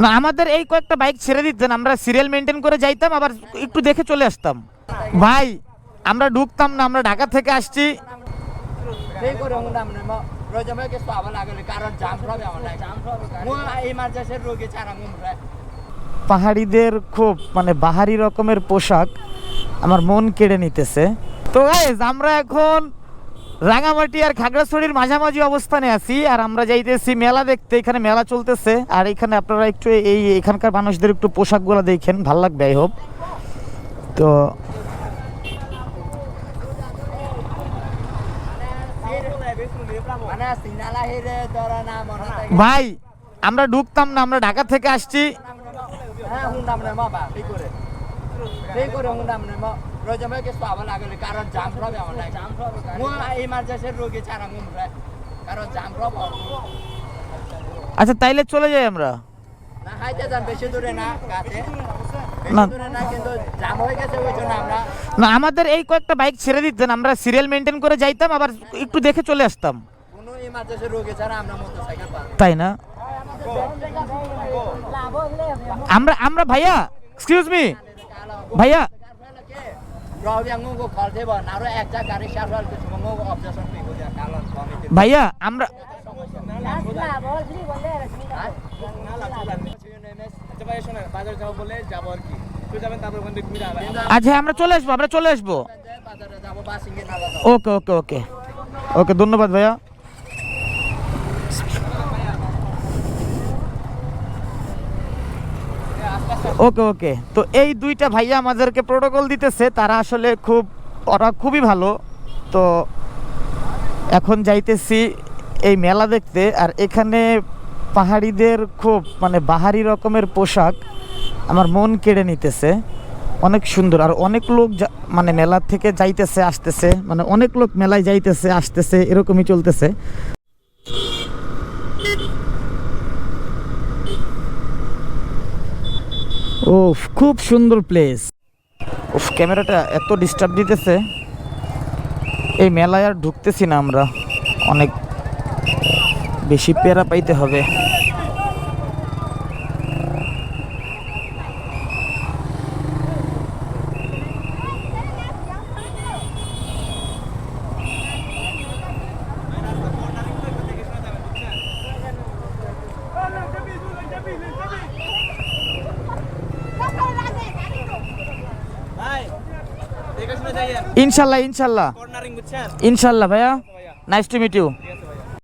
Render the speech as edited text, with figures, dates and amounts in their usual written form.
না আমাদের এই কয়েকটা বাইক ছেড়ে দিতেন, আমরা সিরিয়াল মেনটেন করে যাইতাম, আবার একটু দেখে চলে আসতাম। ভাই আমরা ঢুকতাম না, আমরা ঢাকা থেকে আসছি। পাহাড়িদের খুব মানে বাহারি রকমের পোশাক আমার মন কেড়ে নিতেছে। তো গাইস আমরা এখন রাঙামাটি আর খাগড়াছড়ির মাঝামাঝি অবস্থানে আছি, আর আমরা যাইতেছি মেলা দেখতে। এখানে মেলা চলতেছে, আর এখানে আপনারা একটু এখানকার মানুষদের একটু পোশাকগুলো দেখেন, ভাল লাগবে আই হোপ। তো ভাই আমরা ঢুকতাম না, আমরা ঢাকা থেকে আসছি। আচ্ছা তাইলে চলে যাই আমরা। না আমাদের এই কয়েকটা বাইক ছেড়ে দিতেন, আমরা সিরিয়াল মেনটেন করে যাইতাম, আবার একটু দেখে চলে আসতাম। তাই না? আমরা ভাইয়া এক্সকিউজ মি ভাইয়া, ভাইয়া আমরা আচ্ছা আমরা চলে আসবো, আমরা চলে আসবো। ওকে ওকে ওকে ওকে, ধন্যবাদ ভাইয়া। ওকে ওকে। তো এই দুইটা ভাইয়া আমাদেরকে প্রোটোকল দিতেছে, তারা আসলে ওরা খুবই ভালো। তো এখন যাইতেছি এই মেলা দেখতে, আর এখানে পাহাড়িদের খুব মানে বাহারি রকমের পোশাক আমার মন কেড়ে নিতেছে, অনেক সুন্দর। আর অনেক লোক মানে মেলা থেকে যাইতেছে আসতেছে, মানে অনেক লোক মেলায় যাইতেছে আসতেছে, এরকমই চলতেছে। ওফ খুব সুন্দর প্লেস। উফ ক্যামেরাটা এত ডিস্টার্ব দিতেছে, এই মেলায় আর ঢুকতেছি না আমরা, অনেক বেশি পেরা পাইতে হবে। ইনশাল্লাহ ইনশাল্লাহ ইনশাল্লাহ ভাইয়া, নাইস টু মিট ইউ।